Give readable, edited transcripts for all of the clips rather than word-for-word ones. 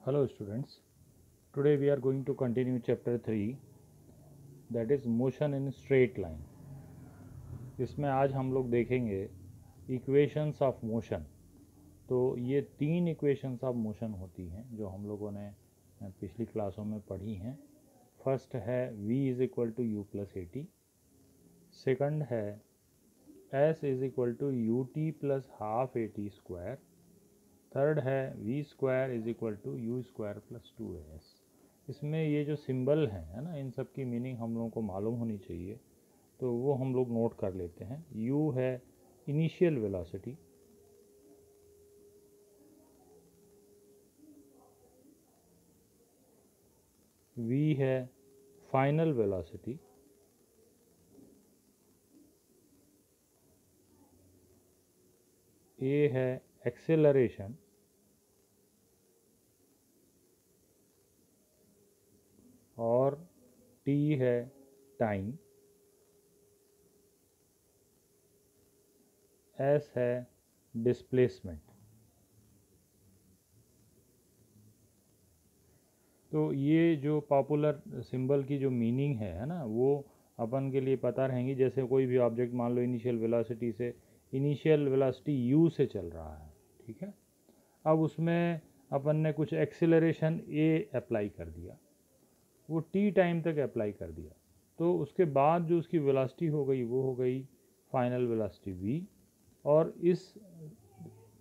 Hello students, today we are going to continue chapter 3, that is motion in straight line. इसमें आज हम लोग देखेंगे इक्वेशंस ऑफ मोशन। तो ये 3 इक्वेशंस ऑफ मोशन होती हैं जो हम लोगों ने पिछली क्लासों में पढ़ी हैं। फर्स्ट है v is equal to u plus a t, second है s is equal to u t plus half a t square, third है v square is equal to u square plus two a s. इसमें ये जो symbol हैं है ना, इन सब की मीनिंग हम लोगों को मालूम होनी चाहिए, तो वो हम लोग नोट कर लेते हैं। u है इनिशियल वेलोसिटी, v है फाइनल वेलोसिटी, a है एक्सेलरेशन, और t है टाइम, s है डिस्प्लेसमेंट। तो ये जो पॉपुलर सिंबल की जो मीनिंग है ना, वो अपन के लिए पता रहेंगी। जैसे कोई भी ऑब्जेक्ट मान लो इनिशियल वेलोसिटी u से चल रहा है, ठीक है। अब उसमें अपन ने कुछ एक्सेलरेशन a अप्लाई कर दिया, वो t टाइम तक अप्लाई कर दिया, तो उसके बाद जो उसकी वेलोसिटी हो गई वो हो गई फाइनल वेलोसिटी v, और इस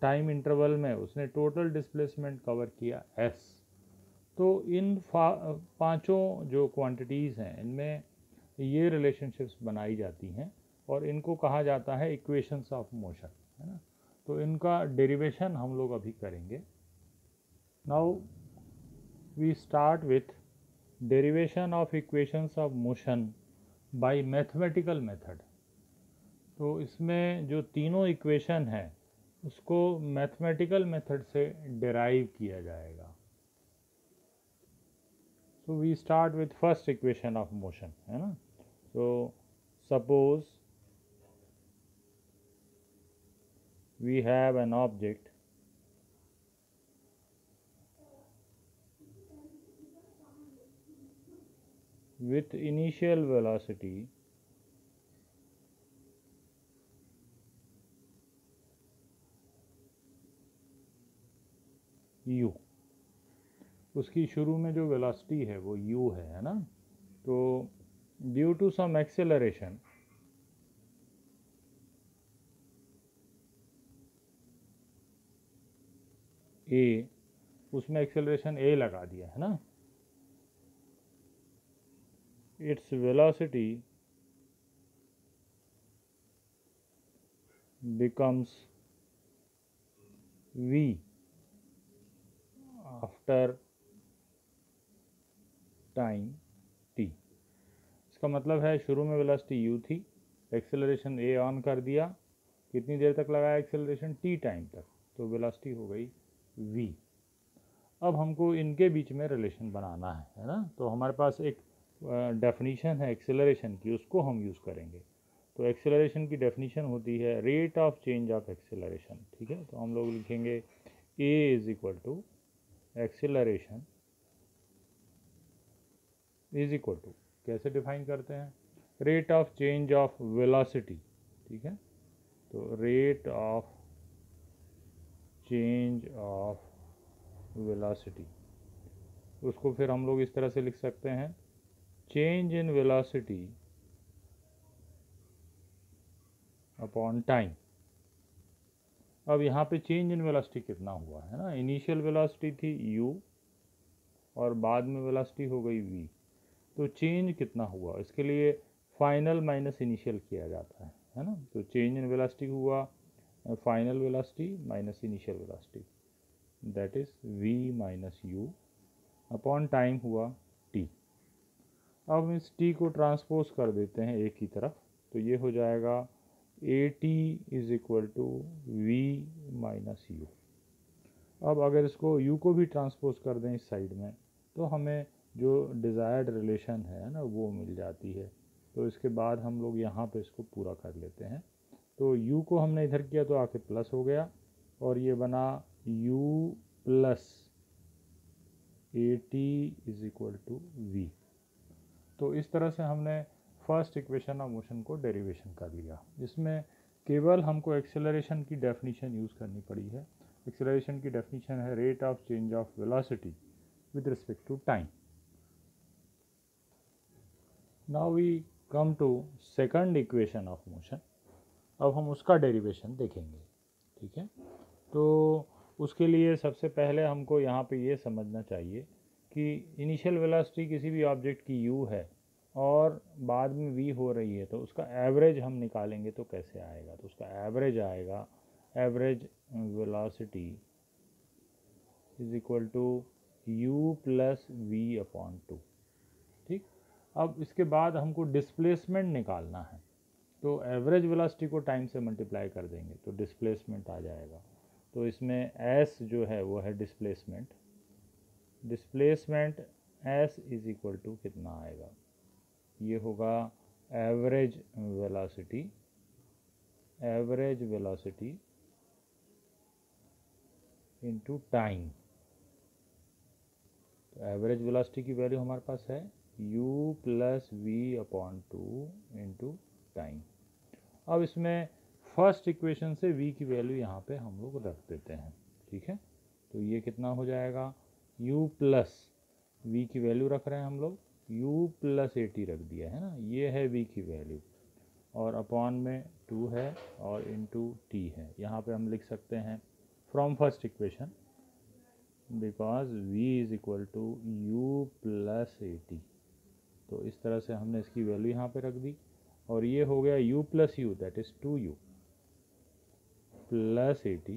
टाइम इंटरवल में उसने टोटल डिस्प्लेसमेंट कवर किया s। तो इन पांचों जो क्वांटिटीज़ हैं इनमें ये रिलेशनशिप्स बनाई जाती हैं और इनको कहा जाता है इक्वेशंस ऑफ मोशन, है ना। तो इनका डेरिवेशन हम लोग अभी करेंगे। Now we start with derivation of equations of motion by mathematical method. तो इसमें जो तीनों इक्वेशन हैं उसको मैथमेटिकल मेथड से डिराइव किया जाएगा। So we start with first equation of motion, है ना। So suppose we have an object with initial velocity u, उसकी शुरू में जो वेलोसिटी है वो u है ना। तो due to some acceleration a, उसमें एक्सेलरेशन a लगा दिया है ना, its velocity becomes v after time t। इसका मतलब है शुरू में वेलोसिटी u थी, एक्सेलरेशन a ऑन कर दिया, कितनी देर तक लगाया एक्सेलरेशन t टाइम तक, तो वेलोसिटी हो गई v। अब हमको इनके बीच में रिलेशन बनाना है ना। तो हमारे पास एक डेफिनीशन है एक्सेलरेशन की, उसको हम यूज़ करेंगे। तो एक्सेलरेशन की डेफिनीशन होती है rate of change of acceleration, ठीक है। तो हम लोग लिखेंगे a is equal to acceleration is equal to, कैसे डिफाइन करते हैं, rate of change of velocity, ठीक है। तो rate of change of velocity, उसको फिर हम लोग इस तरह से लिख सकते हैं, change in velocity upon time. अब यहाँ पे चेंज इन वेलोसिटी कितना हुआ है ना, इनिशियल वेलोसिटी थी u और बाद में वेलोसिटी हो गई v, तो चेंज कितना हुआ इसके लिए फाइनल माइनस इनिशियल किया जाता है ना। तो चेंज इन वेलोसिटी हुआ final velocity minus initial velocity, that is v minus u upon time हुआ t। अब इस t को ट्रांसपोज कर देते हैं a की तरफ, तो ये हो जाएगा at is equal to v minus u। अब अगर इसको u को भी ट्रांसपोज कर दें इस साइड में, तो हमें जो डिज़ायर्ड रिलेशन है ना वो मिल जाती है। तो इसके बाद हम लोग यहाँ पे इसको पूरा कर लेते हैं। तो u को हमने इधर किया तो आके प्लस हो गया, और ये बना u plus AT is equal to V। तो इस तरह से हमने फर्स्ट इक्वेशन ऑफ मोशन को डेरिवेशन कर लिया। इसमें केवल हमको एक्सेलरेशन की डेफिनेशन यूज़ करनी पड़ी है। एक्सेलरेशन की डेफिनेशन है rate of change of velocity with respect to time. Now we come to second equation of motion. अब हम उसका डेरिवेशन देखेंगे, ठीक है। तो उसके लिए सबसे पहले हमको यहाँ पे ये समझना चाहिए कि इनिशियल वेलोसिटी किसी भी ऑब्जेक्ट की u है और बाद में v हो रही है, तो उसका एवरेज हम निकालेंगे तो कैसे आएगा। तो उसका एवरेज आएगा, average velocity is equal to u plus v upon two, ठीक। अब इसके बाद हमको डिस्प्लेसमेंट निकालना है, तो एवरेज वेलोसिटी को टाइम से मल्टीप्लाई कर देंगे तो डिस्प्लेसमेंट आ जाएगा। तो इसमें s जो है वो है displacement. Displacement s is equal to कितना आएगा, ये होगा average velocity, average velocity into time. तो एवरेज वेलोसिटी की वैल्यू हमारे पास है u plus v upon two into time. अब इसमें फर्स्ट इक्वेशन से v की वैल्यू यहाँ पे हम लोग रख देते हैं, ठीक है। तो ये कितना हो जाएगा, u प्लस v की वैल्यू रख रहे हैं हम लोग, u प्लस AT रख दिया है ना, ये है v की वैल्यू, और अपॉन में 2 है और इंटू t है। यहाँ पे हम लिख सकते हैं from first equation because v is equal to u plus AT। तो इस तरह से हमने इसकी वैल्यू यहाँ पे रख दी, और ये हो गया u plus u that is 2u plus AT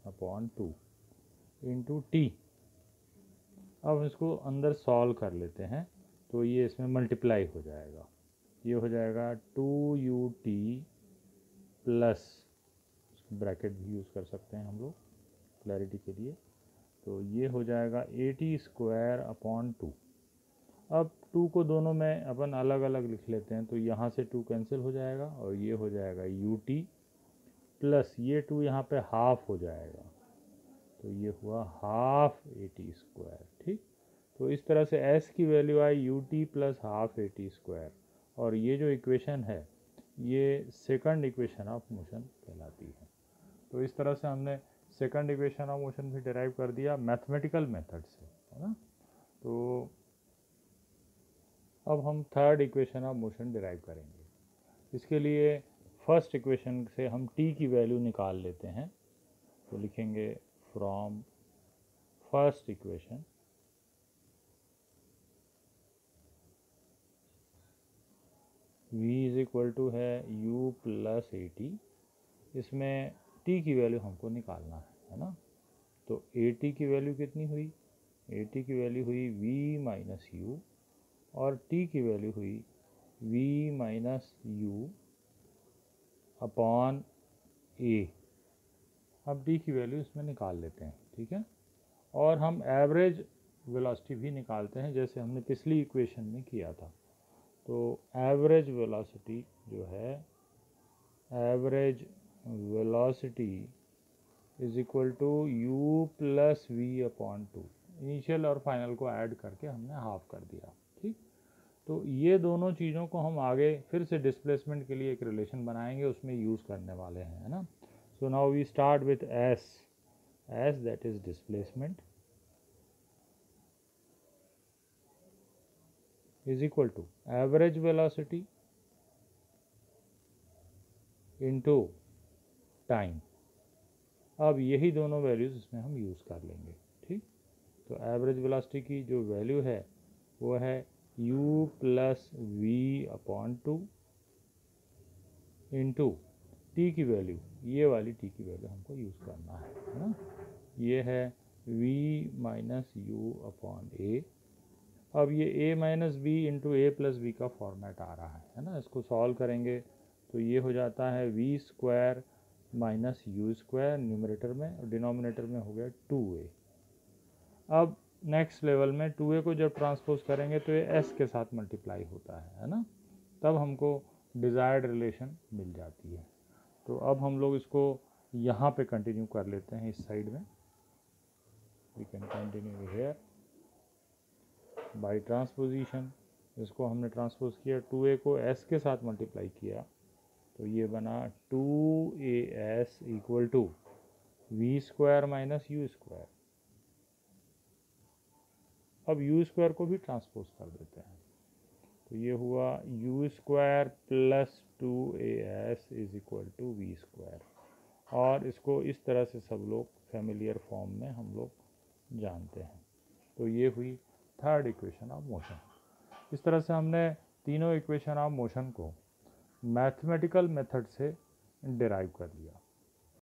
upon 2 into T. अब इसको अंदर सॉल्व कर लेते हैं, तो ये इसमें मल्टीप्लाई हो जाएगा, ये हो जाएगा 2ut प्लस, ब्रैकेट भी यूज़ कर सकते हैं हम लोग क्लैरिटी के लिए, तो ये हो जाएगा AT स्क्वायर अपॉन 2। अब 2 को दोनों में अपन अलग अलग लिख लेते हैं, तो यहाँ से 2 कैंसिल हो जाएगा और ये हो जाएगा ut प्लस ये 2 यहाँ पे हाफ हो जाएगा, तो ये हुआ हाफ AT स्क्वायर, ठीक। तो इस तरह से s की value I ut plus half AT square, और ये जो इक्वेशन है ये सेकंड इक्वेशन ऑफ मोशन कहलाती है। तो इस तरह से हमने सेकंड इक्वेशन ऑफ मोशन भी डिराइव कर दिया मैथमेटिकल मेथड से, है ना। तो अब हम third equation of motion derive करेंगे। इसके लिए फर्स्ट इक्वेशन से हम t की वैल्यू निकाल लेते हैं, तो लिखेंगे from first equation v is equal to है u प्लस AT। इसमें t की वैल्यू हमको निकालना है ना। तो AT की वैल्यू कितनी हुई, AT की वैल्यू हुई v माइनस u, और t की वैल्यू हुई v minus u upon a। अब d की वैल्यू इसमें निकाल लेते हैं, ठीक है। और हम एवरेज वेलोसिटी भी निकालते हैं जैसे हमने पिछली इक्वेशन में किया था। तो एवरेज वेलोसिटी जो है, average velocity is equal to u plus v upon two. Initial और फाइनल को ऐड करके हमने हाफ कर दिया, ठीक। तो ये दोनों चीज़ों को हम आगे फिर से डिस्प्लेसमेंट के लिए एक रिलेशन बनाएंगे, उसमें यूज़ करने वाले हैं, है ना। So now we start with s that is displacement is equal to average velocity into time। अब यही दोनों वैल्यूज़ इसमें हम यूज़ कर लेंगे, ठीक। तो एवरेज वेलोसिटी की जो वैल्यू है वो है u plus v upon two into t की वैल्यू, ये वाली टी की वैल्यू हमको यूज़ करना है ना। ये है v minus u upon a. अब ये a minus b into a plus b का फॉर्मेट आ रहा है ना। इसको सॉल्व करेंगे तो ये हो जाता है v square minus u square numerator में, और डिनोमिनेटर में हो गया 2a। अब नेक्स्ट लेवल में 2a को जब ट्रांसपोज करेंगे तो ये s के साथ मल्टीप्लाई होता है ना, तब हमको डिज़ायर्ड रिलेशन मिल जाती है। तो अब हम लोग इसको यहाँ पे कंटिन्यू कर लेते हैं, इस साइड में we can continue here. By transposition, इसको हमने ट्रांसपोज किया, 2a को s के साथ मल्टीप्लाई किया तो ये बना 2as equal to v square minus u square. अब यू स्क्वायर को भी ट्रांसपोज कर देते हैं तो ये हुआ u square plus 2as is equal to v square, और इसको इस तरह से सब लोग फेमिलियर फॉर्म में हम लोग जानते हैं। तो ये हुई थर्ड इक्वेशन ऑफ मोशन। इस तरह से हमने तीनों इक्वेशन ऑफ मोशन को मैथमेटिकल मेथड से डिराइव कर लिया।